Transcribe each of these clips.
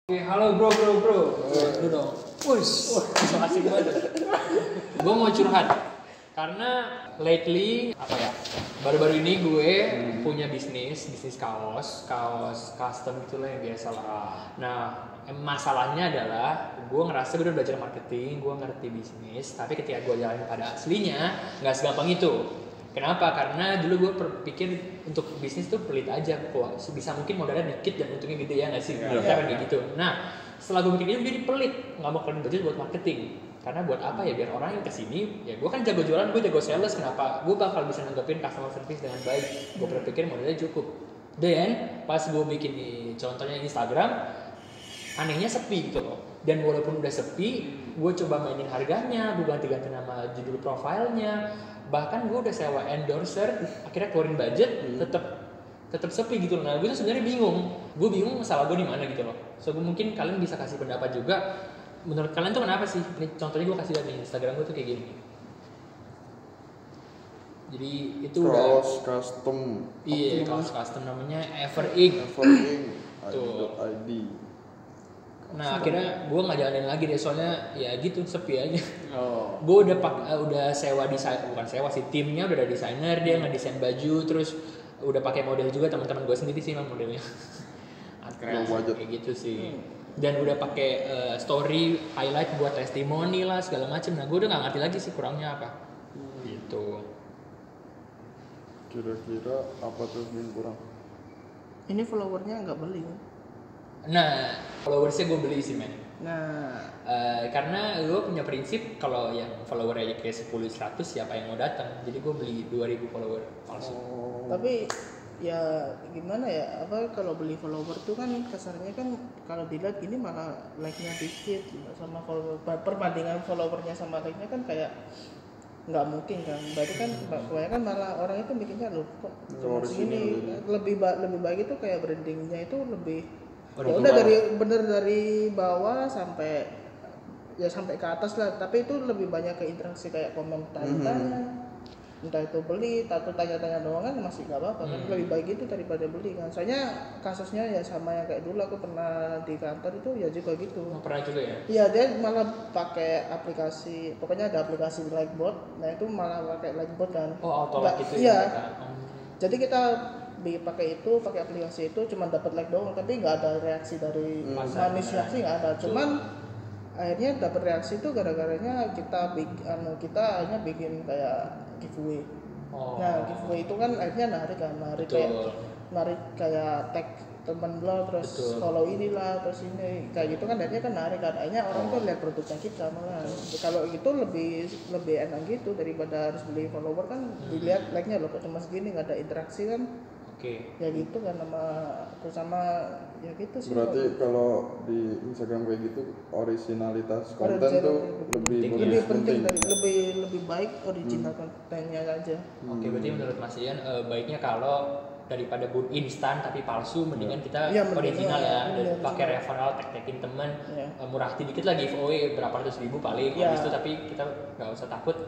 Oke, halo bro. Lu dong. Wush, so asik banget. Gue mau curhat karena lately baru-baru ini gue punya bisnis kaos custom itulah yang biasa lah. Nah, masalahnya adalah gue ngerasa gue udah belajar marketing, gue ngerti bisnis, tapi ketika gue jalanin pada aslinya nggak segampang itu. Kenapa? Karena dulu gue berpikir untuk bisnis tuh pelit aja, kok sebisa mungkin modalnya dikit dan untungnya gede, ya nggak sih? Kayak gitu. Nah, setelah gue bikin itu jadi pelit, nggak mau keluarin budget buat marketing. Karena buat apa ya? Biar orang yang kesini, ya gue kan jago jualan, gue jago sales, kenapa? Gue bakal bisa nanggepin customer service dengan baik. Gue berpikir modalnya cukup. Dan pas gue bikin contohnya Instagram, anehnya sepi gitu loh. Dan walaupun udah sepi, gue coba mainin harganya, gue ganti-ganti nama judul profilnya, bahkan gue udah sewa endorser, akhirnya keluarin budget, tetap sepi gitu loh. Nah, gue tuh sebenarnya bingung masalah gue di mana gitu loh. So gue mungkin kalian bisa kasih pendapat juga, menurut kalian tuh kenapa sih? Ini contohnya gue kasih lihat nih, Instagram gue tuh kayak gini. Jadi itu kaos custom. Iya, kaos custom namanya Everink. Tuh. Nah, akhirnya gue nggak jalanin lagi deh, soalnya ya gitu, sepi aja. Gue udah sewa desain, bukan sewa sih, timnya udah ada desainer, dia ngedesain baju, terus udah pakai model juga, teman-teman gue sendiri sih memang modelnya. Kayak gitu sih. Dan udah pakai story highlight buat testimoni lah segala macem. Nah, gue udah nggak ngerti lagi sih kurangnya apa. Gitu. Kira-kira apa tuh yang kurang? Ini followernya nggak beli kan? Nah, followersnya gue beli sih, men. Nah, karena gue punya prinsip kalau yang follower aja kayak 10-100 siapa yang mau datang. Jadi gue beli 2000 follower palsu. tapi ya gimana ya? Apa kalau beli follower tuh kan kasarnya kan kalau dilihat ini malah like-nya dikit sama follower. Perbandingan followernya sama like-nya kan kayak nggak mungkin kan. Berarti kan kebanyakan malah orang itu mikirnya loh kok cuma segini. Lebih baik itu kayak brandingnya itu lebih ya udah dari bawah sampai ke atas lah, tapi itu lebih banyak ke interaksi kayak komentar entah itu beli atau tanya-tanya doang kan masih nggak apa-apa kan, lebih baik itu daripada beli kan. Soalnya kasusnya ya sama yang kayak dulu aku pernah di kantor itu ya juga gitu. Pernah juga ya? Iya, dia malah pakai aplikasi, pokoknya ada aplikasi Likebot. Nah itu malah pakai Likebot kan. Auto like itu iya. Ya? Jadi kita pakai aplikasi itu cuma dapat like doang, tapi nggak ada reaksi dari manusia sih, nggak ada. Cuman akhirnya dapat reaksi itu gara-garanya kita akhirnya bikin kayak giveaway. Nah giveaway itu kan akhirnya narik kayak tag teman lo, terus follow inilah, terus ini kayak gitu kan, akhirnya kan narik kan, akhirnya orang tuh lihat produknya kita malah. Kalau itu lebih enak gitu daripada harus beli follower kan, dilihat like-nya loh kok cuma segini, nggak ada interaksi kan. Ya gitu kan, sama ya gitu sih. Berarti kalau di Instagram kayak gitu originalitas konten tuh lebih penting dari lebih baik original kontennya aja. Berarti menurut Mas Ian baiknya kalau daripada bun instan tapi palsu, mendingan kita original ya, pakai referral, tag-tagin teman, murah dikit lah, giveaway berapa ratus ribu paling, habis itu tapi kita nggak usah takut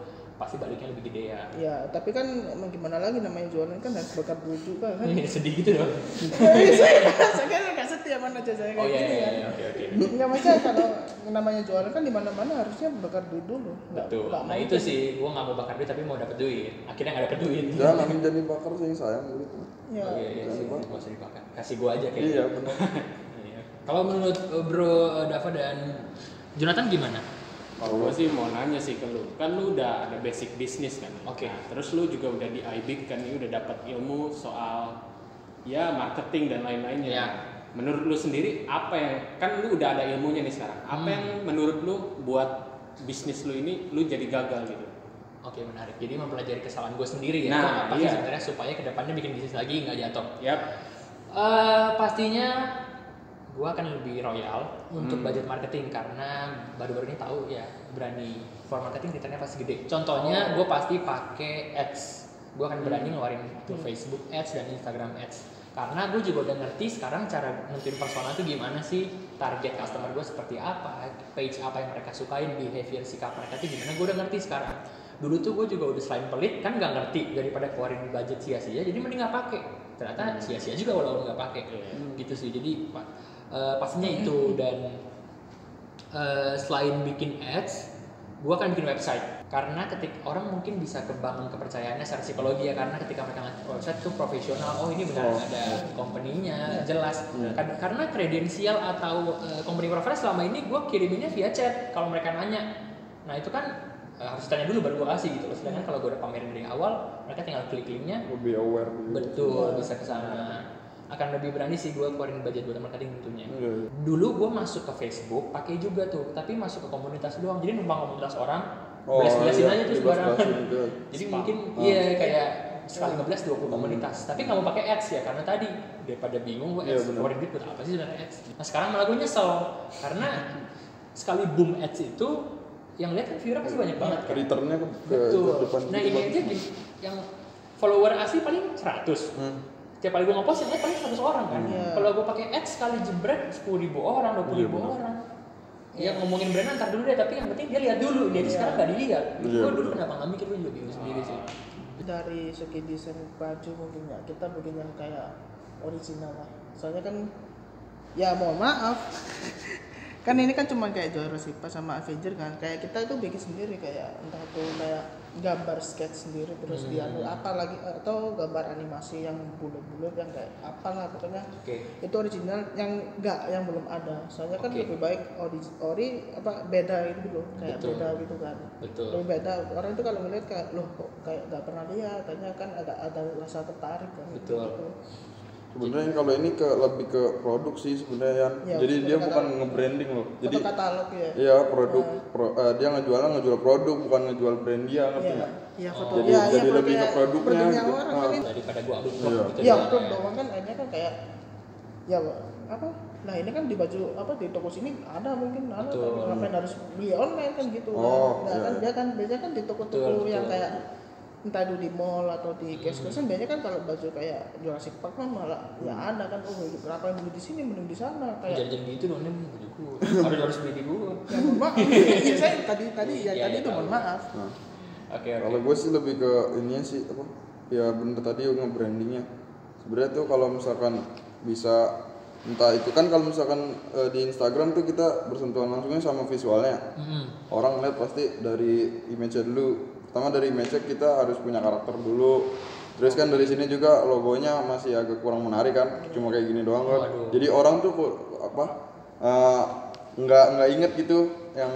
pasti baliknya lebih gede ya. Iya, tapi kan gimana lagi, namanya jualan kan harus bakar duit juga kan. Sedih gitu dong. Saya kan nggak setia mana aja saya kayak gini kan. Oke. Nggak macam kalau namanya jualan kan di mana-mana harusnya bakar duit dulu. Betul. Nah itu sih, gua nggak mau bakar duit tapi mau dapat duit. Akhirnya nggak dapat duit. Jangan jadi bakar sih, sayang gitu. Iya. Sih, nggak usah dibakar. Kasih gua aja kayak. Iya benar. Kalau menurut Bro Dava dan Jonathan gimana? Kalau gue sih mau nanya sih ke lu, kan lu udah ada basic bisnis kan. Oke. Nah, terus lu juga udah di IBIK kan, udah dapat ilmu soal ya marketing dan lain-lainnya. Ya. Menurut lu sendiri apa yang, kan lu udah ada ilmunya nih sekarang, apa yang menurut lu buat bisnis lu ini lu jadi gagal gitu? Oke, menarik. Jadi mempelajari kesalahan gue sendiri ya. Nah, apa sih sebenarnya supaya kedepannya bikin bisnis lagi nggak jatuh. Yap. Pastinya gue akan lebih royal untuk budget marketing, karena baru-baru ini tahu ya, berani for marketing returnnya pasti gede. Contohnya gue pasti pakai ads. Gue akan berani ngeluarin tuh Facebook ads dan Instagram ads, karena gue juga udah ngerti sekarang cara nentuin persona tuh gimana sih, target customer gue seperti apa, page apa yang mereka sukain, behavior sikap mereka tuh gimana, gue udah ngerti sekarang. Dulu tuh gue juga udah selain pelit kan nggak ngerti, daripada keluarin budget sia-sia, jadi mending nggak pakai. ternyata sia-sia juga walaupun nggak pakai gitu sih. Jadi pastinya itu. Dan selain bikin ads, gue akan bikin website karena ketika orang mungkin bisa kebangun kepercayaannya secara psikologi ya, karena ketika mereka ngeliat website itu profesional, oh ini benar ada company-nya jelas. Karena kredensial atau company profile selama ini gue kiriminnya via chat kalau mereka nanya. Nah itu kan harus tanya dulu baru gue kasih gitu loh. Sedangkan kalau gue udah pamerin dari awal, mereka tinggal klik linknya. Lebih aware gitu. Betul, bisa ke sana. Akan lebih berani sih gue keluarin budget buat marketing tentunya. Dulu gue masuk ke Facebook pakai juga tuh, tapi masuk ke komunitas doang. Jadi numpang komunitas orang, belas-belasin aja tuh sembarangan. Jadi mungkin iya kayak sekali ngeblast 20 komunitas. Tapi nggak mau pakai ads ya, karena tadi daripada bingung gue ads keluarin duit buat apa sih sebenarnya ads. Nah sekarang malah gue nyesel karena sekali boom ads itu yang lihat kan viewer pasti banyak banget kan. Returnnya ke depan. Nah ini aja yang follower asli paling 100. Tiap kali gue ngepost yang lihat paling 100 orang kan. Kalau gue pakai ads sekali jebret 10.000 orang, 20.000 orang. Ya ngomongin brand ntar dulu deh, tapi yang penting dia lihat dulu. Dia sekarang nggak dilihat. Gue dulu kenapa nggak mikir, gue juga bingung sendiri sih. Dari segi desain baju mungkin ya kita bikin yang kayak original lah. Soalnya kan ya mohon maaf kan ini kan cuma kayak Jurassic Park sama Avenger kan, kayak kita itu bikin sendiri kayak entah itu kayak gambar sketch sendiri terus dianu apa lagi atau gambar animasi yang bulat-bulat yang kayak apalah pokoknya itu original yang belum ada. Soalnya kan lebih baik ori apa beda gitu loh, kayak beda gitu kan. Lebih beda, orang itu kalau ngeliat kayak loh kok kayak nggak pernah lihat, kayaknya kan ada rasa tertarik kan. Gitu. Sebenarnya kalau ini lebih ke produk sih sebenarnya. Jadi dia bukan nge-branding loh. Jadi katalog ya. Iya, dia ngejual produk bukan ngejual brand dia, ngerti enggak? Iya, foto. Jadi lebih ke produknya gitu. Daripada gua upload gitu. Iya, upload doang kan akhirnya kan kayak ya apa? Nah, ini kan di baju apa di toko sini ada mungkin ngapain harus beli online kan gitu. Kan dia kan biasanya kan di toko-toko yang kayak entah itu di mall atau di kios-kiosan biasanya kan kalau baju kayak Jurassic Park kan malah ya ada kan berapa yang beli di sini mending di sana kayak jadi gitu dong nih bajuku harus beli di gua. Ya mohon maaf. Saya tadi itu mohon maaf. Oke. Kalau gue sih lebih ke ininya sih apa? Ya bener tadi nge-brandingnya. Sebenarnya tuh kalau misalkan bisa entah itu kan kalau misalkan di Instagram tuh kita bersentuhan langsungnya sama visualnya. Orang lihat pasti dari image-nya dulu. Pertama dari image kita harus punya karakter dulu. Terus kan dari sini juga logonya masih agak kurang menarik kan, cuma kayak gini doang kan. Jadi orang tuh nggak inget gitu yang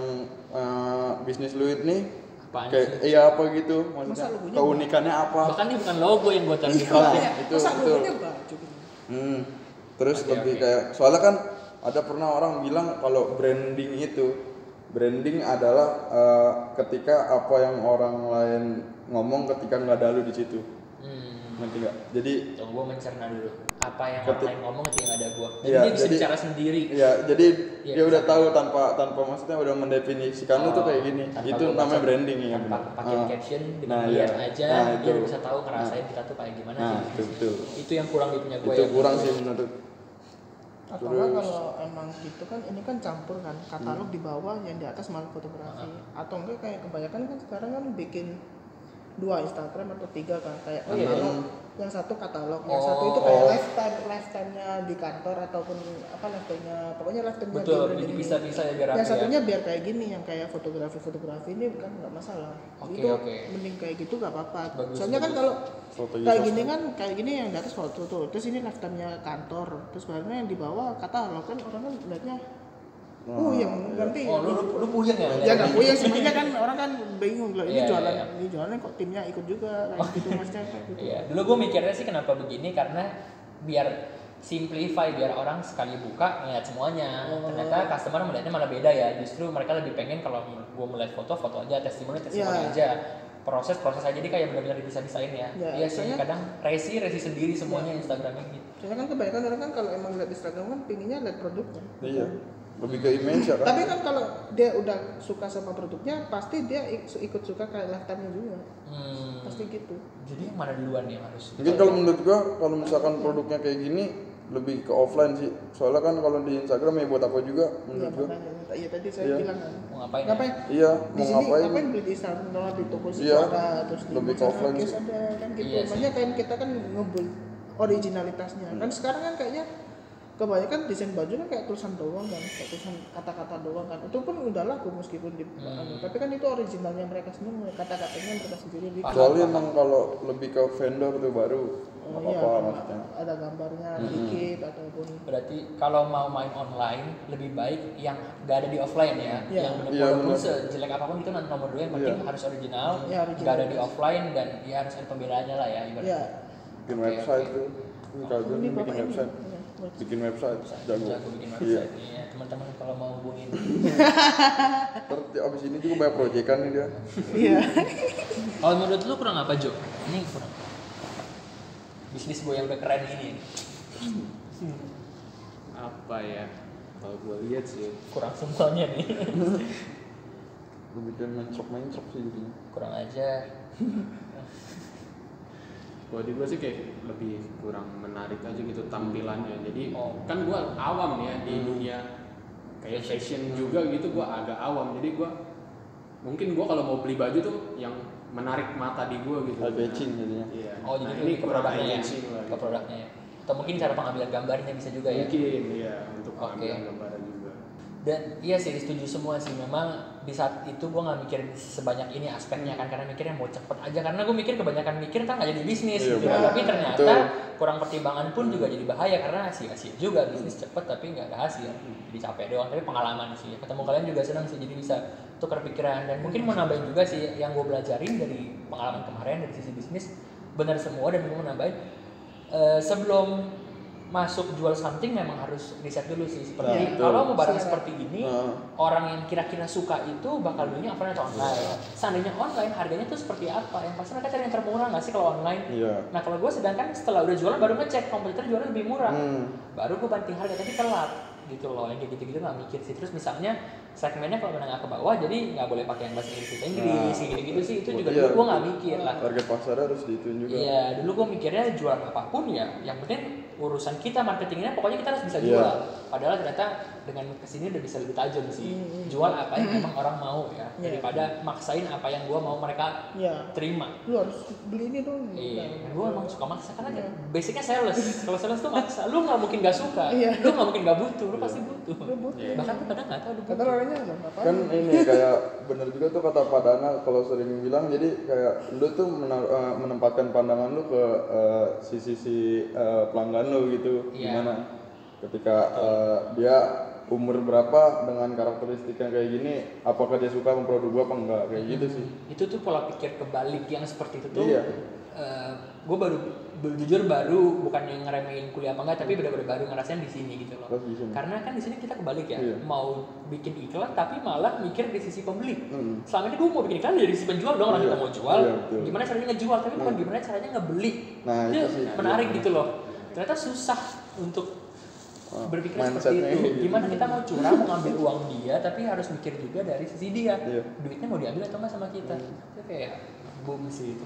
bisnis lu ini kayak apa gitu, maksudnya keunikannya apa. Bahkan ini bukan logo yang gue taruh di itu terus lebih kayak soalnya kan ada pernah orang bilang kalau branding adalah ketika apa yang orang lain ngomong ketika nggak ada lu di situ. Ngerti nggak? Jadi gue mencerna dulu apa yang orang lain ngomong ketika nggak ada gue. Jadi dia bisa bicara sendiri. Iya, jadi dia udah tahu tanpa maksudnya udah mendefinisikan lu tuh kayak gini. Itu namanya branding ya. Pakai caption dengan lihat aja dia bisa tahu ngerasain kita tuh kayak gimana sih. Betul. Itu yang kurang di punya gue. Itu kurang sih menurut. Atau kalau emang gitu kan ini kan campur kan katalog di bawah yang di atas malah fotografi atau enggak kayak kebanyakan kan sekarang kan bikin 2 Instagram atau 3 kan kayak yang satu katalog yang satu itu kayak lifetime-nya di kantor ataupun apa lifetime-nya pokoknya lifetime-nya betul jadi bisa ya biar yang satunya biar kayak gini yang kayak fotografi ini kan nggak masalah itu mending kayak gitu nggak apa-apa soalnya kan kalau kayak gini kan kayak gini yang di atas foto tuh terus ini lifetime-nya kantor terus barunya yang di bawah katalog kan orang kan lihatnya yang nanti lu puyeng ya? Ya nggak puyeng sebenarnya kan orang kan bingung loh ini jualan kok timnya ikut juga kayak gitu maksudnya kayak gitu. Iya. Dulu gue mikirnya sih kenapa begini karena biar simplify biar orang sekali buka ngeliat semuanya. Ternyata customer melihatnya malah beda ya. Justru mereka lebih pengen kalau gue melihat foto aja, testimoni aja. Proses aja jadi kayak benar-benar bisa-bisain ya. Iya sih kadang resi sendiri semuanya Instagramnya gitu. Soalnya kan kebanyakan orang kan kalau emang lihat Instagram kan pinginnya lihat produknya. Iya. Lebih ke image ya kan. Tapi kan kalau dia udah suka sama produknya pasti dia ikut suka kayak lifetime-nya juga. Pasti gitu. Jadi yang mana duluan yang harus? Mungkin kalau menurut gua kalau misalkan produknya kayak gini lebih ke offline sih. Soalnya kan kalau di Instagram ya buat apa juga menurut gua. Iya tadi saya bilang kan. Mau ngapain? Iya, di mau sini ngapain? Ngapain beli di Instagram di toko sih ada terus di lebih ke offline sih. ada kan gitu. Makanya kan kita kan ngebul originalitasnya. Kan sekarang kan kayaknya kebanyakan desain baju kan kayak tulisan doang kan, kayak tulisan kata-kata doang kan. Itu pun udah laku meskipun di tapi kan itu originalnya mereka sendiri, kata-katanya mereka sendiri bikin. Kecuali emang kalau lebih ke vendor tuh baru Oh apa iya, maksudnya. ada gambarnya dikit ataupun Berarti kalau mau main online lebih baik yang gak ada di offline ya. Iya. Yang benar Iya, walaupun benar. sejelek apapun itu nanti nomor 2 yang penting Iya. harus original, Iya, original. gak ada di offline dan ya harus ada pembelaannya lah ya ibaratnya. ya Bikin Oke, website oke. tuh. Ini kalau gue ini bikin bapak ini. website. Ya, buat- Bikin website jago. Jago bikin Iya. website. Iya, teman-teman kalau mau hubungin. Terus abis ini juga banyak proyekan nih dia. Iya. Kalau menurut lu kurang apa Jo? Ini kurang. Bisnis gue yang udah keren ini Apa ya? Kalau gue lihat sih, kurang semuanya nih. Gue bikin mencrok sih jadinya. Kurang aja. kalau di gue sih kayak lebih kurang menarik aja gitu tampilannya. Jadi Oh. kan gue awam ya di dunia kayak fashion juga gitu, gue agak awam. Jadi gue mungkin gue kalau mau beli baju tuh yang menarik mata di gue gitu. Eye-catching jadinya. Iya. Oh jadi Nah, lebih ke kurang produknya ya? eye-catching lah Ke gitu. produknya ya? Atau mungkin cara pengambilan gambarnya bisa juga ya? Mungkin ya untuk Oke. pengambilan gambaran juga. Dan iya sih setuju semua sih, memang di saat itu gue nggak mikirin sebanyak ini aspeknya kan, karena mikirnya mau cepet aja, karena gue mikir kebanyakan mikir kan nggak jadi bisnis Iya, gitu. benar. Tapi ternyata Betul. kurang pertimbangan pun juga jadi bahaya, karena sia-sia juga bisnis cepet tapi nggak ada hasil, jadi capek doang. Tapi pengalaman sih, ketemu kalian juga senang sih, jadi bisa tukar pikiran. Dan mungkin mau nambahin juga sih yang gue belajarin dari pengalaman kemarin dari sisi bisnis, benar semua. Dan gue mau nambahin sebelum masuk jual something memang harus riset dulu sih, seperti Nah, betul. kalau mau barang Siap. seperti ini orang yang kira-kira suka itu bakal belinya offline atau online. Seandainya online harganya tuh seperti apa, yang pasti mereka cari yang termurah nggak sih kalau online. Iya. Nah kalau gue sedangkan setelah udah jualan baru ngecek kompetitor jualnya lebih murah, baru gue banting harga, tapi telat gitu loh. Yang kayak gitu-gitu nggak mikir sih. Terus misalnya segmennya kalau menengah ke bawah, jadi nggak boleh pakai yang bahasa Inggris gitu-gitu sih, itu juga Iya. dulu gue nggak mikir lah. Target pasar harus dituin juga. Iya, dulu gue mikirnya jualan apapun ya, yang penting urusan kita marketingnya pokoknya kita harus bisa Iya. jual. Padahal ternyata dengan kesini udah bisa lebih tajam sih. Jual apa yang memang orang mau ya, Iya. daripada maksain apa yang gue mau mereka Iya. terima. Lu harus beli ini dong. Iya, Nah, gue emang suka maksa karena Iya. basicnya sales. Kalau sales tuh maksa, lu nggak mungkin nggak suka, Iya. lu nggak mungkin nggak butuh, lu pasti butuh. Lu butuh. Bahkan lu kadang nggak tahu lu Kata butuh. orangnya apa? Kan ini kayak bener juga tuh kata Pak Dana kalau sering bilang, jadi kayak lu tuh menempatkan pandangan lu ke sisi pelanggan lu gitu. Iya. Gimana ketika dia umur berapa dengan karakteristik yang kayak gini, apakah dia suka sama produk gua apa enggak, kayak gitu sih. Itu tuh pola pikir kebalik yang seperti itu tuh. Iya. Gue jujur baru, bukan yang ngeremehin kuliah apa enggak, tapi benar-benar baru ngerasain di sini gitu loh. Pas di sini. Karena kan di sini kita kebalik ya, Iya. mau bikin iklan tapi malah mikir di sisi pembeli. Hmm. Selama ini gue mau bikin iklan dari sisi penjual dong, orang Iya. kita mau jual, Iya, betul. gimana caranya ngejual, tapi bukan gimana caranya ngebeli. Nah, itu sih. menarik gitu loh. Ternyata susah untuk berpikir seperti mindsetnya itu. gitu. Gimana kita mau curang, mau ngambil uang dia, tapi harus mikir juga dari sisi dia. Iya. Duitnya mau diambil atau enggak sama kita. Itu kayak boom sih itu.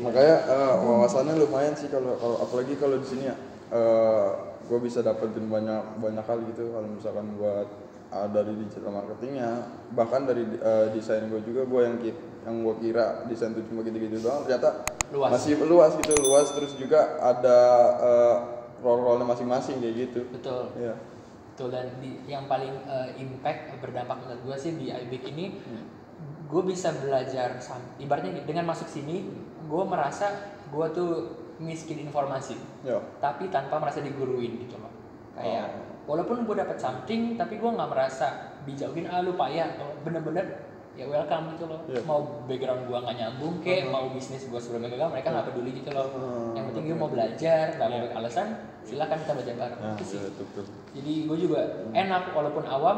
Makanya wawasannya lumayan sih kalau apalagi kalau di sini ya, gue bisa dapetin banyak hal gitu kalau misalkan buat dari digital marketingnya, bahkan dari desain gue juga, gue yang gue kira desain itu cuma gitu-gitu doang, ternyata Luas. masih luas gitu, terus juga ada role-role masing-masing kayak gitu. Betul. Iya. Betul, dan yang paling impact berdampak menurut gue sih di iBig ini, gue bisa belajar ibaratnya dengan masuk sini gue merasa gue tuh miskin informasi, Ya. tapi tanpa merasa diguruin gitu loh. Kayak walaupun gue dapat something, tapi gue nggak merasa dijauhin, lu payah, atau bener-bener ya welcome gitu loh. Iya. Mau background gue nggak nyambung kayak mau bisnis gue sebelumnya gagal, mereka nggak peduli gitu loh. Yang penting gue mau belajar, nggak mau alasan, silakan kita belajar bareng. Nah, Itu sih. iya, betul. Jadi gue juga enak walaupun awam,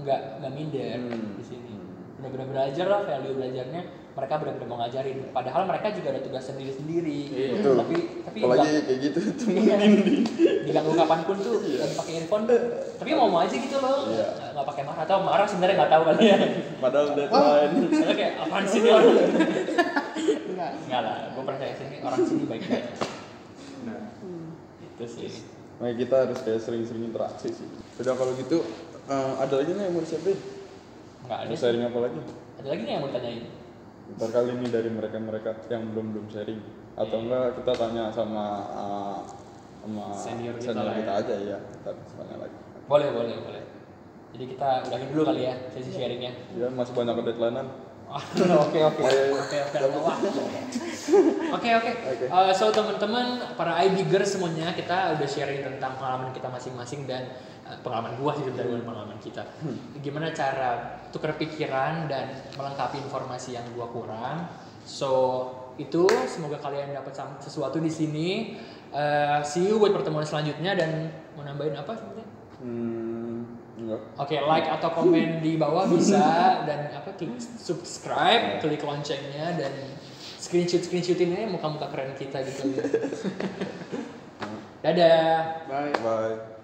nggak minder di sini. Benar-benar belajar lah, value belajarnya mereka benar-benar mau ngajarin. Padahal mereka juga ada tugas sendiri-sendiri. Iya, betul. Tapi Apalagi kayak gitu itu iya, merinding. diganggu kapanpun tuh lagi pakai earphone. Tapi mau aja gitu loh. Iya. Nggak pakai marah, atau marah sebenarnya nggak tahu kali ya. Padahal deadline. Karena kayak apaan sih nih orang? Enggak. Enggak lah, gue percaya sini orang sini baik-baik. Nah, Itu sih. Makanya kita harus kayak sering-sering interaksi sih. Udah kalau gitu ada lagi nih yang mau di-share? Nggak ada Mau sih. sharing apa lagi? Ada lagi nggak yang mau ditanyain? Ntar kali ini dari mereka yang belum sharing. atau enggak kita tanya sama Senior kita lah kita ya. aja ya, kita tanya lagi. Boleh. Jadi kita udahin dulu kali ya sesi sharingnya. Ya masih banyak deadline-an. Oke. So teman-teman para iBiggers semuanya, kita udah sharing tentang pengalaman kita masing-masing dan pengalaman gua sih sebenarnya, bukan pengalaman kita. Gimana cara tukar pikiran dan melengkapi informasi yang gua kurang. So itu semoga kalian dapat sesuatu di sini. See you buat pertemuan selanjutnya, dan mau nambahin apa sebenarnya? Enggak. Oke, like atau komen di bawah bisa, dan klik subscribe, klik loncengnya, dan screenshotin aja muka-muka keren kita gitu. Dadah. Bye. Bye.